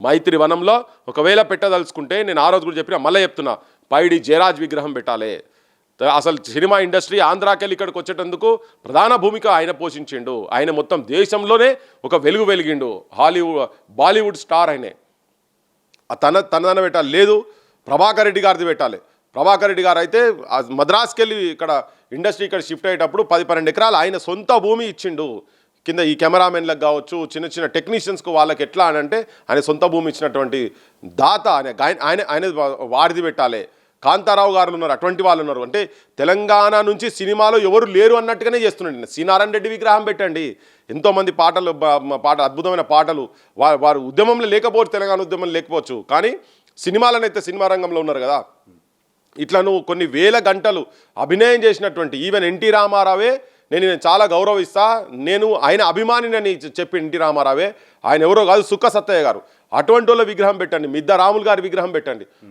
మైత్రి వనంలో ఒకవేళ పెట్టదలుచుకుంటే నేను ఆ రోజు కూడా చెప్పిన మళ్ళీ చెప్తున్నా, పైడి జయరాజ్ విగ్రహం పెట్టాలి. అసలు సినిమా ఇండస్ట్రీ ఆంధ్రాకెళ్ళి ఇక్కడికి వచ్చేటందుకు ప్రధాన భూమిక ఆయన పోషించిండు. ఆయన మొత్తం దేశంలోనే ఒక వెలుగు వెలిగిండు. బాలీవుడ్ స్టార్ ఆయనే. తనదన పెట్టాలి. లేదు ప్రభాకర్ రెడ్డి గారిది పెట్టాలి. ప్రభాకర్ రెడ్డి గారు అయితే మద్రాస్కి వెళ్ళి ఇక్కడ ఇండస్ట్రీ ఇక్కడ షిఫ్ట్ అయ్యేటప్పుడు 10-12 ఎకరాలు ఆయన సొంత భూమి ఇచ్చిండు. కింద ఈ కెమెరామెన్లకు కావచ్చు, చిన్న చిన్న టెక్నీషియన్స్కు వాళ్ళకి ఎట్లా అని అంటే ఆయన సొంత భూమి ఇచ్చినటువంటి దాత ఆయన వారిది పెట్టాలి. కాంతారావు గారు ఉన్నారు, అటువంటి వాళ్ళు ఉన్నారు. అంటే తెలంగాణ నుంచి సినిమాలో ఎవరు లేరు అన్నట్టుగానే చేస్తున్నాడు. సి నారాయణ రెడ్డి విగ్రహం పెట్టండి. ఎంతోమంది పాటలు అద్భుతమైన పాటలు వారు ఉద్యమంలో లేకపోవచ్చు, తెలంగాణ ఉద్యమంలో లేకపోవచ్చు, కానీ సినిమాలనైతే సినిమా రంగంలో ఉన్నారు కదా. ఇట్లా నువ్వు కొన్ని వేల గంటలు అభినయం చేసినటువంటి ఈవెన్ ఎన్టీ రామారావే నేను చాలా గౌరవిస్తా, నేను ఆయన అభిమానిని చెప్పి ఎన్టీ రామారావే, ఆయన ఎవరో కాదు సుక్క సత్తయ్య గారు. అటువంటి వాళ్ళ విగ్రహం పెట్టండి. మిద్ద రాములు గారి విగ్రహం పెట్టండి.